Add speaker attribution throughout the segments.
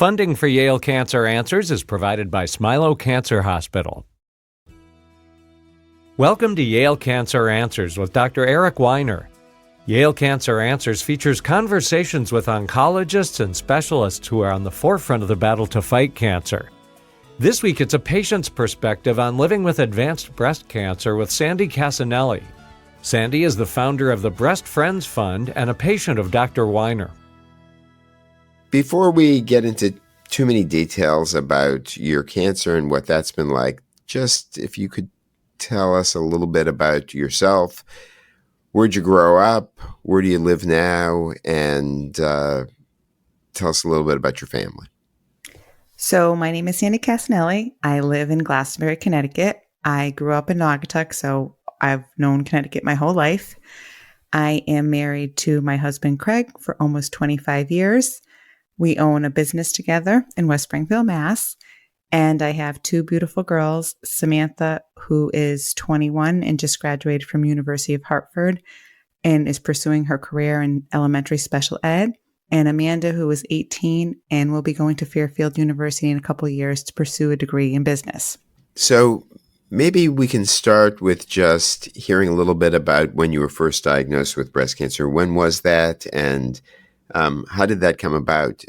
Speaker 1: Funding for Yale Cancer Answers is provided by Smilo Cancer Hospital. Welcome to Yale Cancer Answers with Dr. Eric Weiner. Yale Cancer Answers features conversations with oncologists and specialists who are on the forefront of the battle to fight cancer. This week, it's a patient's perspective on living with advanced breast cancer with Sandy Cassanelli. Sandy is the founder of the Breast Friends Fund and a patient of Dr. Weiner.
Speaker 2: Before we get into too many details about your cancer and what that's been like, just if you could tell us a little bit about yourself. Where'd you grow up? Where do you live now? And tell us a little bit about your family.
Speaker 3: So my name is Sandy Cassanelli. I live in Glastonbury, Connecticut. I grew up in Naugatuck, so I've known Connecticut my whole life. I am married to my husband, Craig, for almost 25 years. We own a business together in West Springfield, Mass. And I have two beautiful girls, Samantha, who is 21 and just graduated from University of Hartford and is pursuing her career in elementary special ed, and Amanda, who is 18 and will be going to Fairfield University in a couple of years to pursue a degree in business.
Speaker 2: So maybe we can start with just hearing a little bit about when you were first diagnosed with breast cancer. When was that? And how did that come about?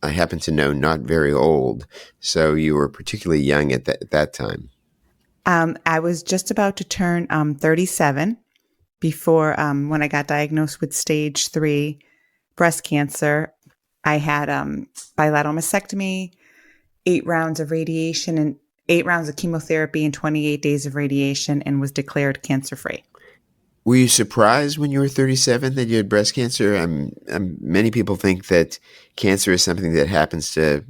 Speaker 2: I happen to know, not very old, so you were particularly young at that time.
Speaker 3: I was just about to turn 37 before when I got diagnosed with stage 3 breast cancer. I had bilateral mastectomy, 8 rounds of radiation, and 8 rounds of chemotherapy and 28 days of radiation, and was declared cancer-free.
Speaker 2: Were you surprised when you were 37 that you had breast cancer? Many people think that cancer is something that happens to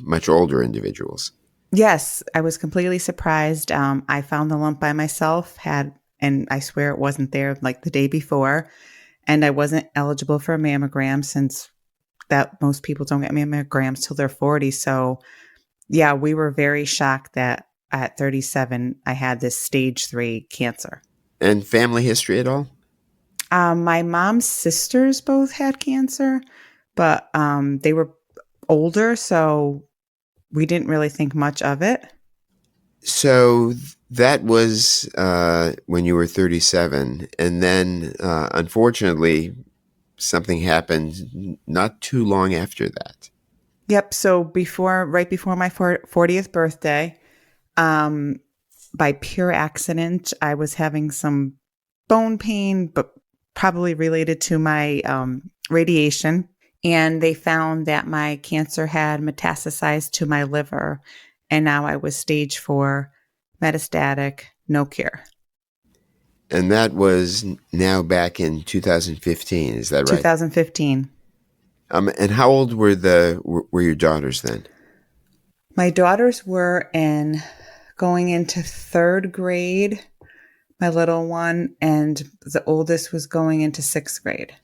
Speaker 2: much older individuals.
Speaker 3: Yes, I was completely surprised. I found the lump by myself, and I swear it wasn't there like the day before. And I wasn't eligible for a mammogram since that most people don't get mammograms till they're 40. So yeah, we were very shocked that at 37, I had this stage 3 cancer.
Speaker 2: And family history at all?
Speaker 3: My mom's sisters both had cancer, but they were older, so we didn't really think much of it.
Speaker 2: So that was when you were 37. And then, unfortunately, something happened not too long after that.
Speaker 3: Yep. So right before my 40th birthday, by pure accident, I was having some bone pain, but probably related to my radiation. And they found that my cancer had metastasized to my liver. And now I was stage 4, metastatic, no cure.
Speaker 2: And that was now back in 2015, is that right?
Speaker 3: 2015.
Speaker 2: And how old were your daughters then?
Speaker 3: My daughters were going into 3rd grade, my little one, and the oldest was going into 6th grade.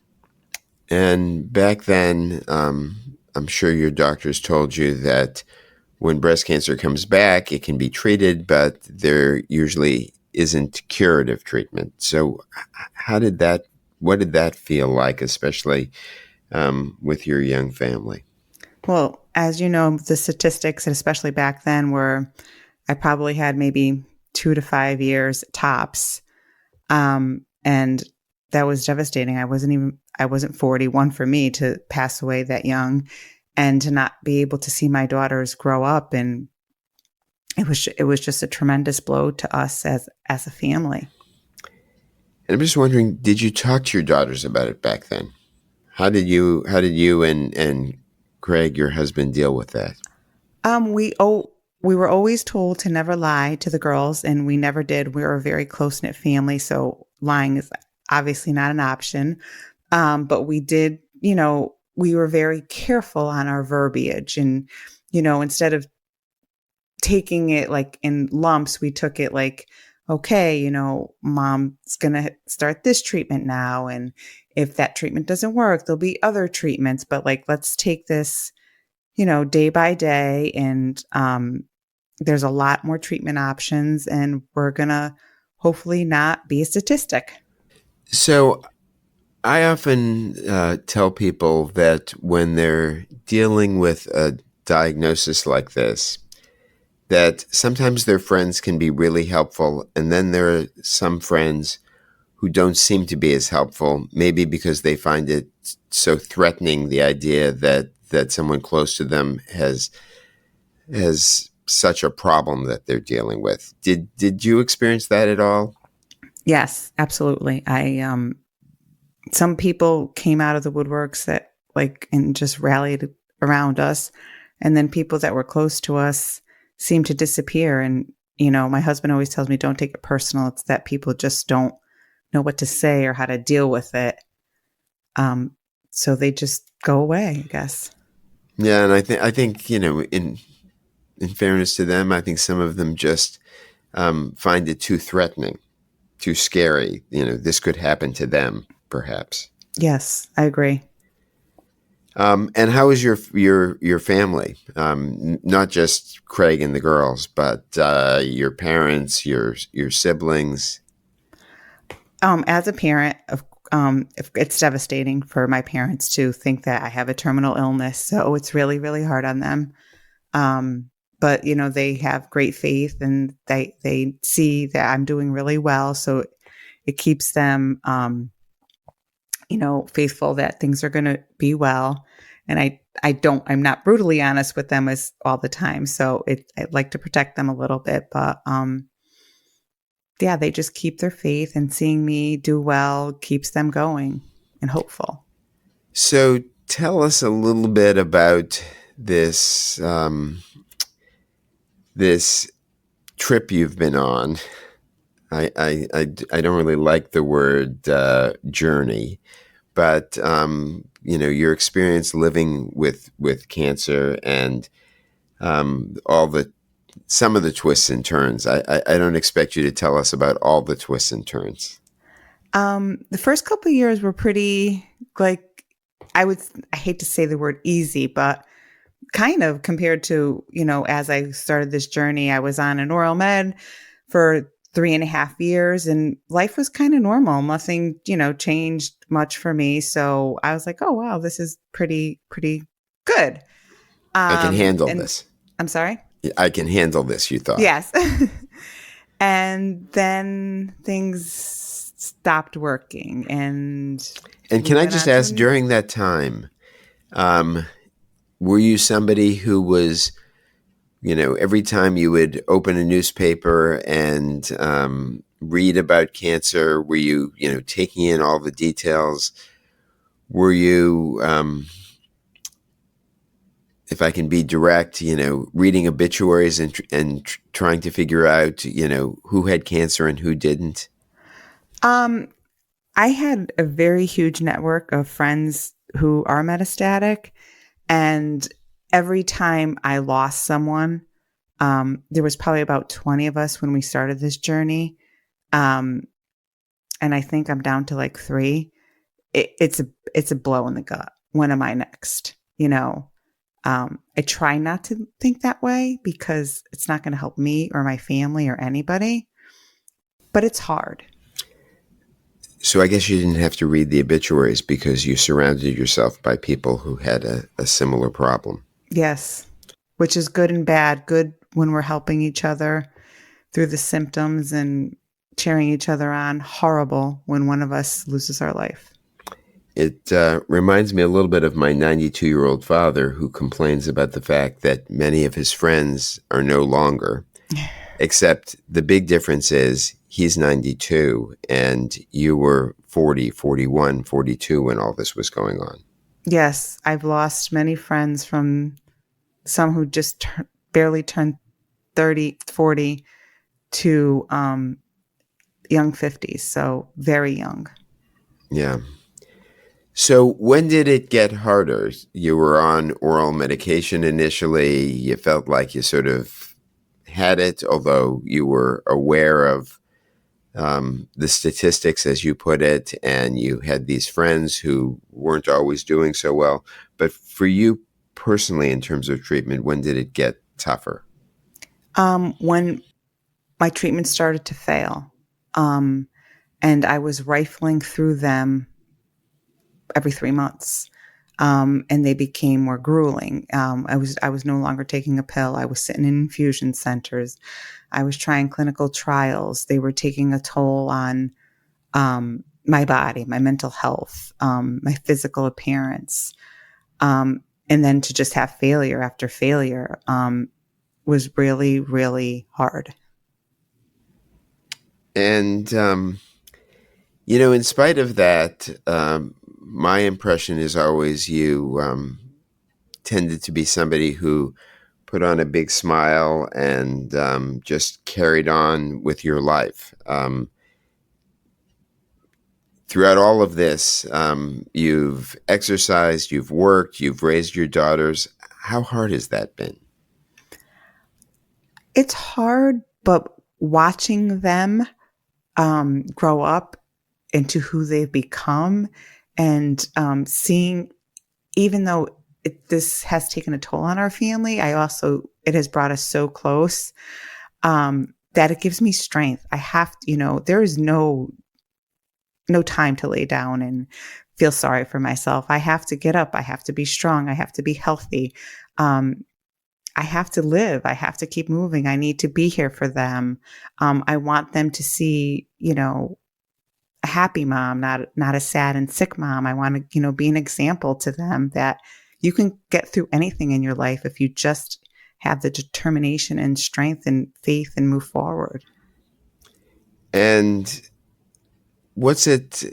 Speaker 2: And back then, I'm sure your doctors told you that when breast cancer comes back, it can be treated, but there usually isn't curative treatment. So what did that feel like, especially with your young family?
Speaker 3: Well, as you know, the statistics, and especially back then, were I probably had maybe 2 to 5 years tops. And that was devastating. I wasn't 41 for me to pass away that young and to not be able to see my daughters grow up. And it was just a tremendous blow to us as a family.
Speaker 2: And I'm just wondering, did you talk to your daughters about it back then? How did you and Craig, your husband, deal with that?
Speaker 3: We were always told to never lie to the girls, and we never did. We were a very close-knit family, so lying is obviously not an option. But we did, we were very careful on our verbiage. And, instead of taking it like in lumps, we took it like, okay, mom's going to start this treatment now. And if that treatment doesn't work, there'll be other treatments. But let's take this, day by day. And there's a lot more treatment options, and we're going to hopefully not be a statistic.
Speaker 2: So I often tell people that when they're dealing with a diagnosis like this, that sometimes their friends can be really helpful, and then there are some friends who don't seem to be as helpful, maybe because they find it so threatening, the idea that someone close to them has such a problem that they're dealing with. Did you experience that at all?
Speaker 3: Yes, absolutely. Some people came out of the woodworks that like and just rallied around us, and then people that were close to us seemed to disappear. And my husband always tells me, "Don't take it personal. It's that people just don't know what to say or how to deal with it. Um, so they just go away, I guess."
Speaker 2: Yeah, and I think in fairness to them, I think some of them just find it too threatening, too scary. This could happen to them, perhaps.
Speaker 3: Yes, I agree.
Speaker 2: And how is your family? Not just Craig and the girls, but your parents, your siblings.
Speaker 3: As a parent, it's devastating for my parents to think that I have a terminal illness. So it's really, really hard on them. But they have great faith, and they see that I'm doing really well. So it keeps them, faithful that things are going to be well. And I'm not brutally honest with them as all the time. So I like to protect them a little bit, but, yeah, they just keep their faith, and seeing me do well keeps them going and hopeful.
Speaker 2: So tell us a little bit about this this trip you've been on. I don't really like the word journey, but your experience living with cancer and all the some of the twists and turns. I don't expect you to tell us about all the twists and turns.
Speaker 3: The first couple of years were pretty, like, I hate to say the word easy, but kind of compared to, as I started this journey, I was on an oral med for 3.5 years, and life was kind of normal. Nothing, changed much for me. So I was like, oh, wow, this is pretty good.
Speaker 2: I can handle
Speaker 3: And
Speaker 2: this.
Speaker 3: I'm sorry.
Speaker 2: I can handle this, you thought.
Speaker 3: Yes. And then things stopped working, and
Speaker 2: And
Speaker 3: we
Speaker 2: can I
Speaker 3: went
Speaker 2: just
Speaker 3: on to
Speaker 2: ask, during that time, um, were you somebody who was, every time you would open a newspaper and read about cancer, were you, taking in all the details? Were you, if I can be direct, reading obituaries and trying to figure out, who had cancer and who didn't?
Speaker 3: um I had a very huge network of friends who are metastatic, and every time I lost someone, there was probably about 20 of us when we started this journey. Um, and I think I'm down to like three. It's a blow in the gut. When am I next? I try not to think that way because it's not going to help me or my family or anybody, but it's hard.
Speaker 2: So I guess you didn't have to read the obituaries because you surrounded yourself by people who had a similar problem.
Speaker 3: Yes, which is good and bad. Good when we're helping each other through the symptoms and cheering each other on. Horrible when one of us loses our life.
Speaker 2: It reminds me a little bit of my 92-year-old father, who complains about the fact that many of his friends are no longer, except the big difference is he's 92 and you were 40, 41, 42 when all this was going on.
Speaker 3: Yes, I've lost many friends, from some who just barely turned 30, 40 to young 50s. So very young.
Speaker 2: Yeah. So when did it get harder? You were on oral medication initially. You felt like you sort of had it, although you were aware of the statistics, as you put it, and you had these friends who weren't always doing so well. But for you personally, in terms of treatment, when did it get tougher?
Speaker 3: When my treatment started to fail, and I was rifling through them every 3 months. And they became more grueling. I was no longer taking a pill. I was sitting in infusion centers. I was trying clinical trials. They were taking a toll on my body, my mental health, my physical appearance. And then to just have failure after failure was really, really hard.
Speaker 2: And, in spite of that, my impression is always you tended to be somebody who put on a big smile and just carried on with your life. Throughout all of this, you've exercised, you've worked, you've raised your daughters. How hard has that been?
Speaker 3: It's hard, but watching them grow up into who they've become and seeing, even though this has taken a toll on our family, it has brought us so close that it gives me strength. I have to, there is no time to lay down and feel sorry for myself. I have to get up. I have to be strong. I have to be healthy. I have to live. I have to keep moving. I need to be here for them. I want them to see, a happy mom, not a sad and sick mom. I want to, be an example to them that you can get through anything in your life if you just have the determination and strength and faith and move forward.
Speaker 2: And what's it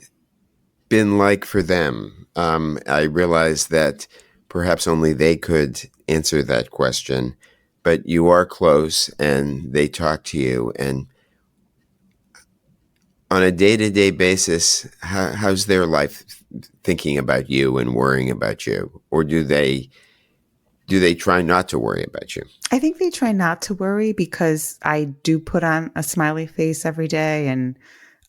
Speaker 2: been like for them? I realize that perhaps only they could answer that question, but you are close and they talk to you. And on a day-to-day basis, how's their life thinking about you and worrying about you? Or do they try not to worry about you?
Speaker 3: I think they try not to worry because I do put on a smiley face every day, and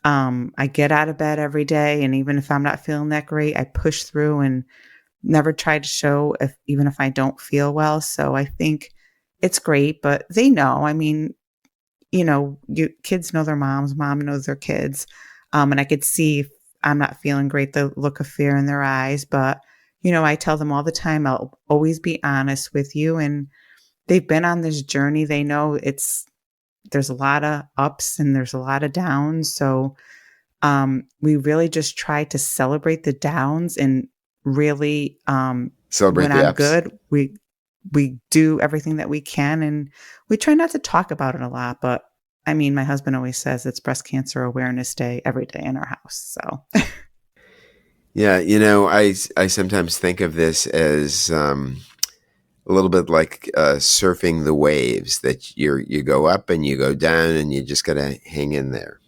Speaker 3: I get out of bed every day. And even if I'm not feeling that great, I push through and never try to show even if I don't feel well. So I think it's great, but they know. I mean, kids know their moms, mom knows their kids. And I could see if I'm not feeling great, the look of fear in their eyes. But, I tell them all the time, I'll always be honest with you. And they've been on this journey. They know there's a lot of ups and there's a lot of downs. So we really just try to celebrate the downs and really
Speaker 2: celebrate
Speaker 3: when
Speaker 2: the
Speaker 3: I'm
Speaker 2: ups.
Speaker 3: good, we do everything that we can, and we try not to talk about it a lot. But I mean, my husband always says it's Breast Cancer Awareness Day every day in our house. So
Speaker 2: yeah, I sometimes think of this as a little bit like surfing the waves, that you go up and you go down and you just got to hang in there.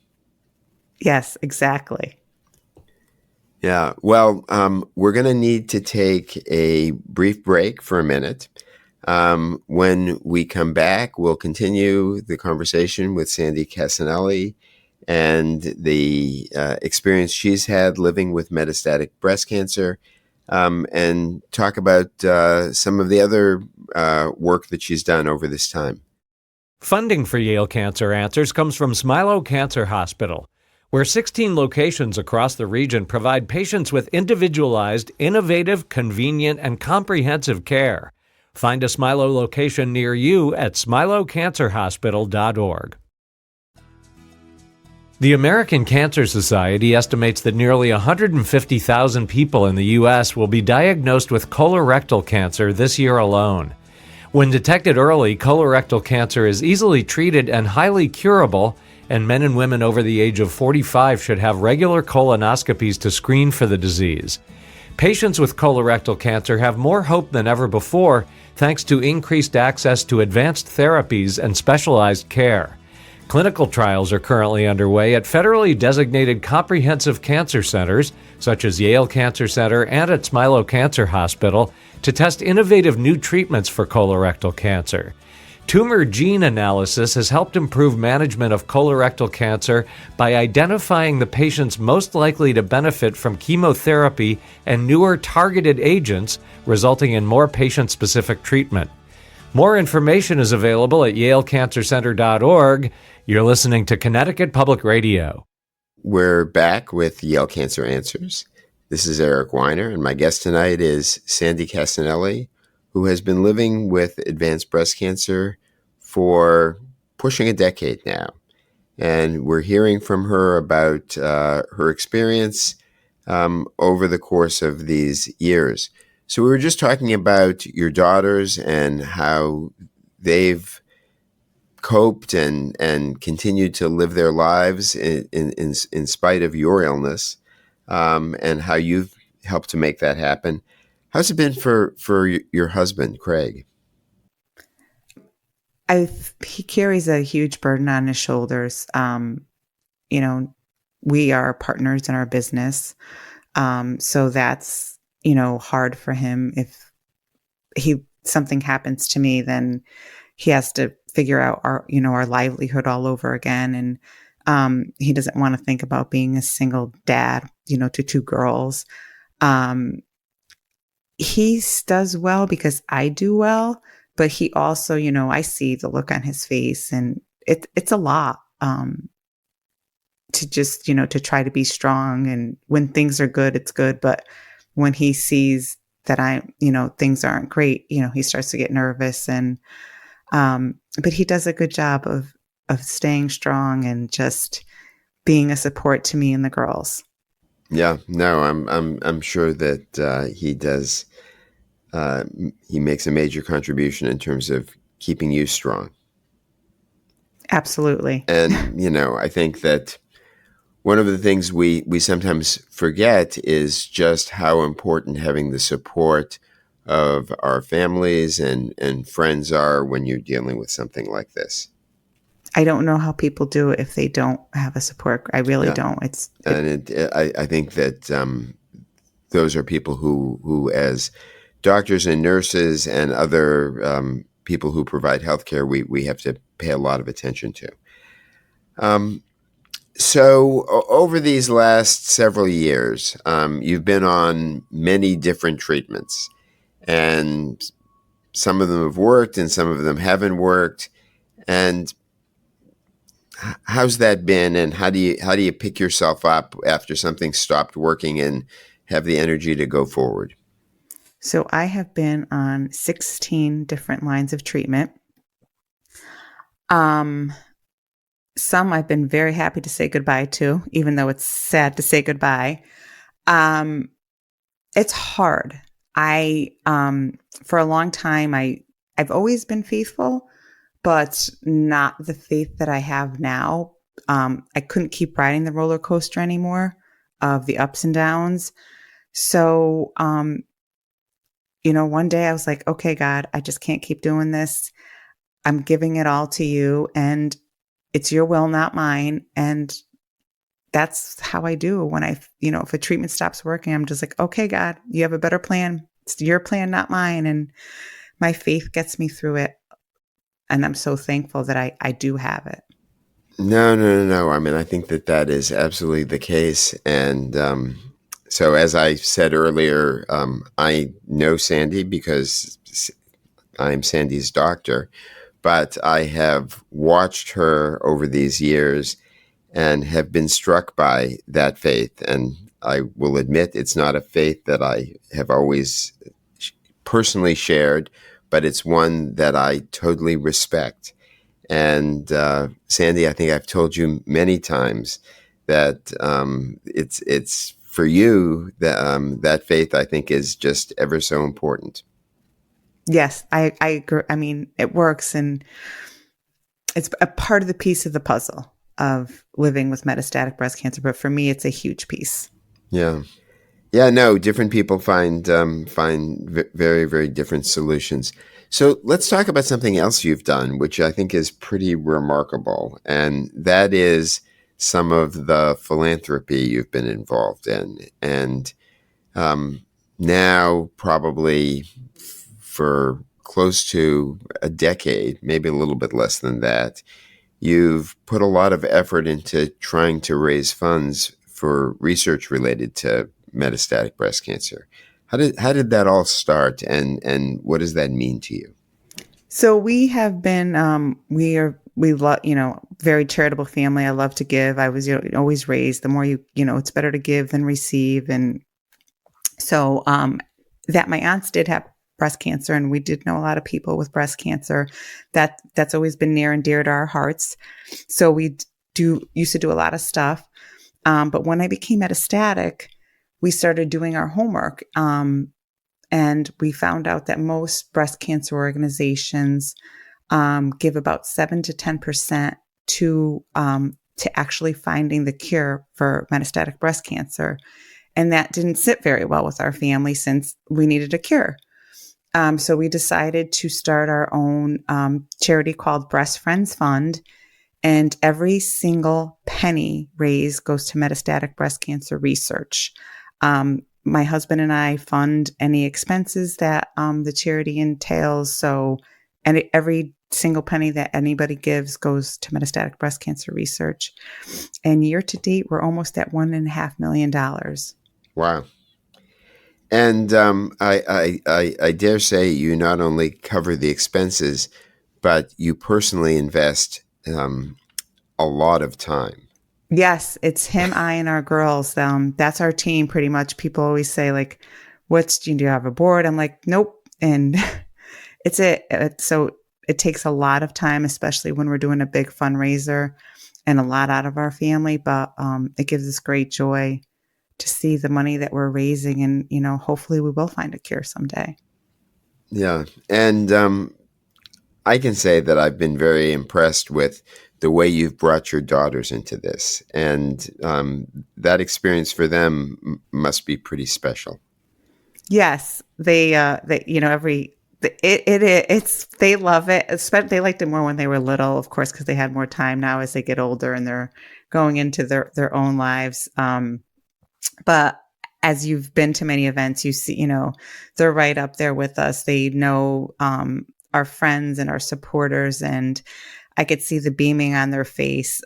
Speaker 3: Yes, exactly.
Speaker 2: Yeah. Well, we're going to need to take a brief break for a minute. When we come back, we'll continue the conversation with Sandy Cassanelli and the experience she's had living with metastatic breast cancer, and talk about some of the other work that she's done over this time.
Speaker 1: Funding for Yale Cancer Answers comes from Smilow Cancer Hospital, where 16 locations across the region provide patients with individualized, innovative, convenient, and comprehensive care. Find a Smilow location near you at smilowcancerhospital.org. The American Cancer Society estimates that nearly 150,000 people in the U.S. will be diagnosed with colorectal cancer this year alone. When detected early, colorectal cancer is easily treated and highly curable, and men and women over the age of 45 should have regular colonoscopies to screen for the disease. Patients with colorectal cancer have more hope than ever before thanks to increased access to advanced therapies and specialized care. Clinical trials are currently underway at federally designated comprehensive cancer centers, such as Yale Cancer Center and at Smilow Cancer Hospital, to test innovative new treatments for colorectal cancer. Tumor gene analysis has helped improve management of colorectal cancer by identifying the patients most likely to benefit from chemotherapy and newer targeted agents, resulting in more patient-specific treatment. More information is available at yalecancercenter.org. You're listening to Connecticut Public Radio.
Speaker 2: We're back with Yale Cancer Answers. This is Eric Weiner, and my guest tonight is Sandy Cassanelli, who has been living with advanced breast cancer for pushing a decade now. And we're hearing from her about her experience over the course of these years. So we were just talking about your daughters and how they've coped and continued to live their lives in spite of your illness, and how you've helped to make that happen. How's it been for your husband, Craig?
Speaker 3: He carries a huge burden on his shoulders. You know, we are partners in our business. So that's, hard for him. If something happens to me, then he has to figure out our livelihood all over again. And, he doesn't want to think about being a single dad, to two girls. Um, he does well because I do well, but he also, I see the look on his face, and it's a lot. To just, to try to be strong. And when things are good, it's good. But when he sees that things aren't great, he starts to get nervous. And, but he does a good job of staying strong and just being a support to me and the girls.
Speaker 2: Yeah, no, I'm sure that he does. He makes a major contribution in terms of keeping you strong.
Speaker 3: Absolutely.
Speaker 2: And, I think that one of the things we sometimes forget is just how important having the support of our families and friends are when you're dealing with something like this.
Speaker 3: I don't know how people do it if they don't have a support. I really don't.
Speaker 2: I think that those are people who, as doctors and nurses and other people who provide healthcare, we have to pay a lot of attention to. So over these last several years, you've been on many different treatments, and some of them have worked and some of them haven't worked. And how's that been? And how do you pick yourself up after something stopped working and have the energy to go forward?
Speaker 3: So I have been on 16 different lines of treatment. Some I've been very happy to say goodbye to, even though it's sad to say goodbye. It's hard. For a long time, I've always been faithful, but not the faith that I have now. I couldn't keep riding the roller coaster anymore of the ups and downs. So, one day I was like, okay, God, I just can't keep doing this. I'm giving it all to you, and it's your will, not mine. And that's how I do when if a treatment stops working, I'm just like, okay, God, you have a better plan. It's your plan, not mine. And my faith gets me through it. And I'm so thankful that I do have it.
Speaker 2: No. I mean, I think that is absolutely the case. And so as I said earlier, I know Sandy because I'm Sandy's doctor, but I have watched her over these years and have been struck by that faith. And I will admit it's not a faith that I have always personally shared, but it's one that I totally respect. And Sandy, I think I've told you many times that it's for you that that faith, I think, is just ever so important.
Speaker 3: Yes, I agree. I mean, it works, and it's a part of the piece of the puzzle of living with metastatic breast cancer. But for me, it's a huge piece.
Speaker 2: Yeah. Yeah, no, different people find very, very different solutions. So let's talk about something else you've done, which I think is pretty remarkable, and that is some of the philanthropy you've been involved in. And now, probably for close to a decade, maybe a little bit less than that, you've put a lot of effort into trying to raise funds for research related to metastatic breast cancer. How did that all start, and what does that mean to you?
Speaker 3: So we have been we love very charitable family. I love to give. I was always raised the more it's better to give than receive, and So that my aunts did have breast cancer, and we did know a lot of people with breast cancer. That's always been near and dear to our hearts. So we used to do a lot of stuff. But when I became metastatic, we started doing our homework. And we found out that most breast cancer organizations give about 7 to 10% to actually finding the cure for metastatic breast cancer. And that didn't sit very well with our family since we needed a cure. So we decided to start our own charity called Breast Friends Fund. And every single penny raised goes to metastatic breast cancer research. My husband and I fund any expenses that the charity entails. So, and every single penny that anybody gives goes to metastatic breast cancer research. And year to date, we're almost at $1.5 million.
Speaker 2: Wow. And I dare say you not only cover the expenses, but you personally invest a lot of time.
Speaker 3: Yes, it's him, I, and our girls. That's our team pretty much. People always say, like, do you have a board? I'm like, nope. And so it takes a lot of time, especially when we're doing a big fundraiser and a lot out of our family. But it gives us great joy to see the money that we're raising. And, hopefully we will find a cure someday.
Speaker 2: Yeah. And I can say that I've been very impressed with the way you've brought your daughters into this. And that experience for them must be pretty special.
Speaker 3: Yes, they they love it. They liked it more when they were little, of course, because they had more time. Now as they get older and they're going into their own lives. But as you've been to many events, you see, they're right up there with us. They know our friends and our supporters, and I could see the beaming on their face.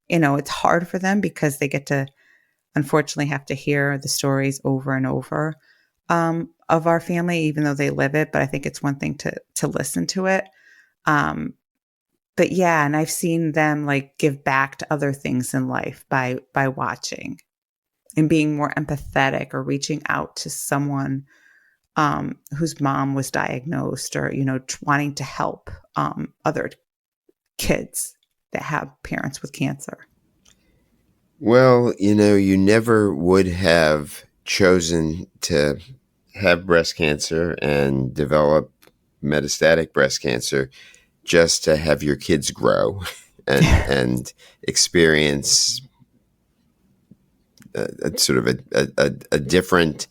Speaker 3: It's hard for them because they get to, unfortunately, have to hear the stories over and over of our family, even though they live it. But I think it's one thing to listen to it. But yeah, and I've seen them like give back to other things in life by watching and being more empathetic or reaching out to someone whose mom was diagnosed, or wanting to help other kids that have parents with cancer.
Speaker 2: Well, you never would have chosen to have breast cancer and develop metastatic breast cancer just to have your kids grow and experience sort of a different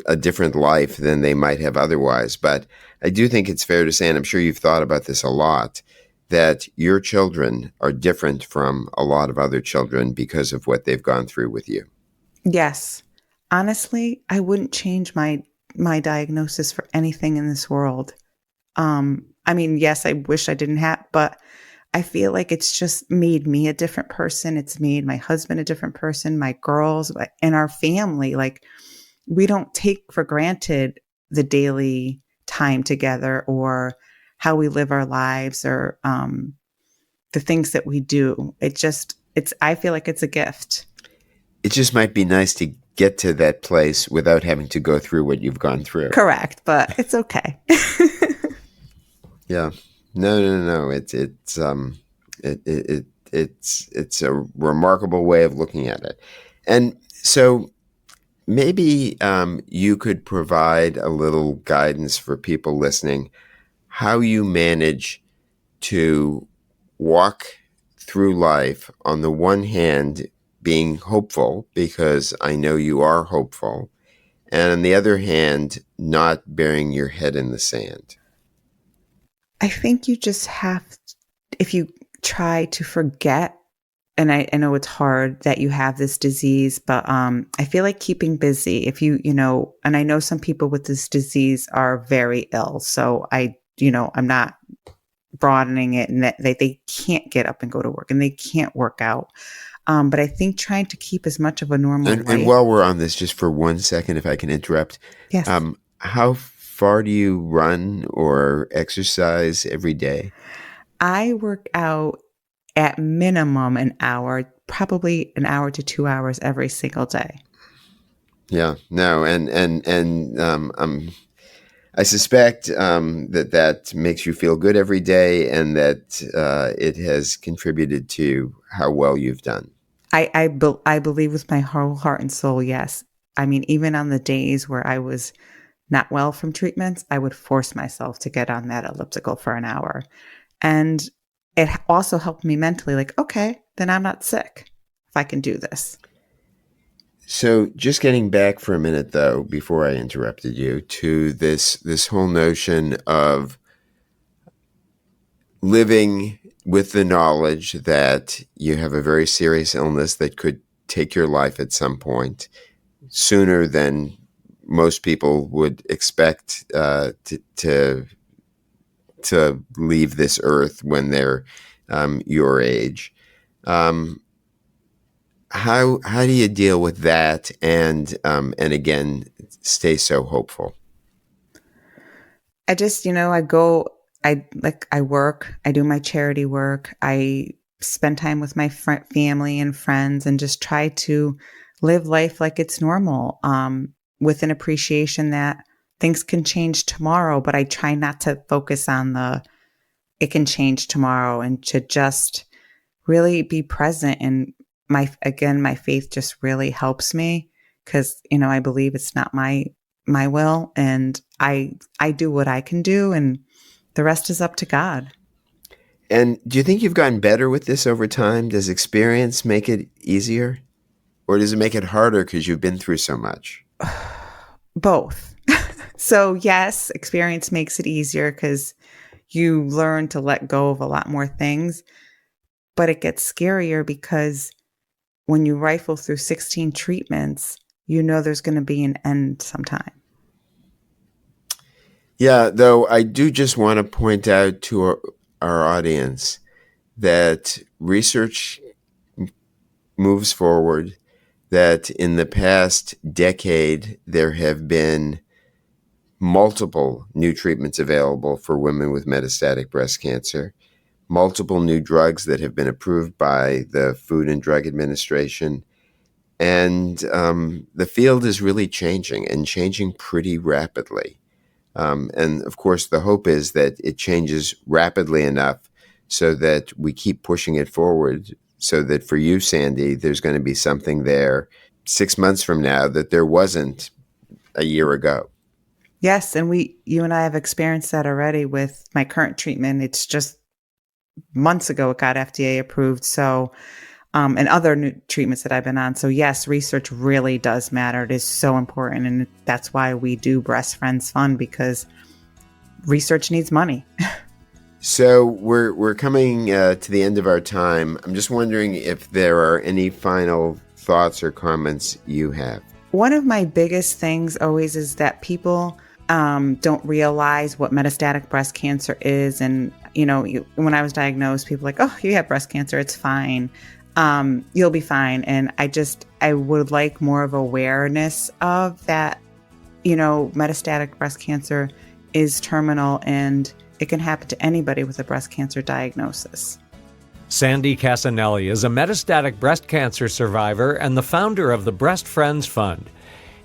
Speaker 2: a different life than they might have otherwise. But I do think it's fair to say, and I'm sure you've thought about this a lot, that your children are different from a lot of other children because of what they've gone through with you.
Speaker 3: Yes. Honestly, I wouldn't change my diagnosis for anything in this world. Yes, I wish I didn't have, but I feel like it's just made me a different person. It's made my husband a different person, my girls, and our family. Like, we don't take for granted the daily time together or how we live our lives, or the things that we do. I feel like it's a gift.
Speaker 2: It just might be nice to get to that place without having to go through what you've gone through.
Speaker 3: Correct, but it's okay.
Speaker 2: Yeah. No. It's a remarkable way of looking at it. And so maybe you could provide a little guidance for people listening, how you manage to walk through life, on the one hand, being hopeful, because I know you are hopeful, and on the other hand, not burying your head in the sand.
Speaker 3: I think you just have, if you try to forget, and I know it's hard that you have this disease, but I feel like keeping busy, if and I know some people with this disease are very ill. So I'm not broadening it, and that they can't get up and go to work and they can't work out. But I think trying to keep as much of a normal life.
Speaker 2: And while we're on this, just for 1 second, if I can interrupt.
Speaker 3: Yes.
Speaker 2: How far do you run or exercise every day?
Speaker 3: I work out at minimum an hour, probably an hour to 2 hours every single day.
Speaker 2: Yeah, no, I suspect that makes you feel good every day, and that it has contributed to how well you've done.
Speaker 3: I believe with my whole heart and soul, yes. I mean, even on the days where I was not well from treatments, I would force myself to get on that elliptical for an hour. And it also helped me mentally, like, okay, then I'm not sick if I can do this.
Speaker 2: So, just getting back for a minute, though, before I interrupted you, to this whole notion of living with the knowledge that you have a very serious illness that could take your life at some point sooner than most people would expect to leave this earth when they're your age. How do you deal with that and again stay so hopeful?
Speaker 3: I just, I work, I do my charity work, I spend time with my family and friends, and just try to live life like it's normal, with an appreciation that things can change tomorrow, but I try not to focus on it can change tomorrow, and to just really be present. And my faith just really helps me, because, I believe it's not my will, and I do what I can do, and the rest is up to God.
Speaker 2: And do you think you've gotten better with this over time? Does experience make it easier? Or does it make it harder because you've been through so much?
Speaker 3: Both. So yes, experience makes it easier because you learn to let go of a lot more things, but it gets scarier because when you rifle through 16 treatments, there's going to be an end sometime.
Speaker 2: Yeah, though I do just want to point out to our audience that research moves forward, that in the past decade, there have been multiple new treatments available for women with metastatic breast cancer, multiple new drugs that have been approved by the Food and Drug Administration. And the field is really changing, and changing pretty rapidly. And of course, the hope is that it changes rapidly enough so that we keep pushing it forward, so that for you, Sandy, there's going to be something there 6 months from now that there wasn't a year ago.
Speaker 3: Yes, and you and I have experienced that already with my current treatment. It's just months ago it got FDA approved. So, and other new treatments that I've been on. So yes, research really does matter. It is so important, and that's why we do Breast Friends Fund, because research needs money.
Speaker 2: So we're coming to the end of our time. I'm just wondering if there are any final thoughts or comments you have.
Speaker 3: One of my biggest things always is that people don't realize what metastatic breast cancer is. And, when I was diagnosed, people were like, oh, you have breast cancer, it's fine. You'll be fine. And I would like more of awareness of that. Metastatic breast cancer is terminal, and it can happen to anybody with a breast cancer diagnosis.
Speaker 1: Sandy Cassanelli is a metastatic breast cancer survivor and the founder of the Breast Friends Fund.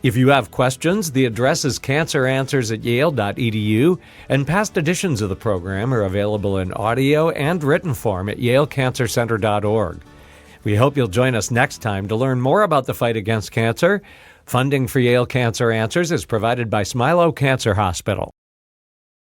Speaker 1: If you have questions, the address is canceranswers@yale.edu, and past editions of the program are available in audio and written form at yalecancercenter.org. We hope you'll join us next time to learn more about the fight against cancer. Funding for Yale Cancer Answers is provided by Smilow Cancer Hospital.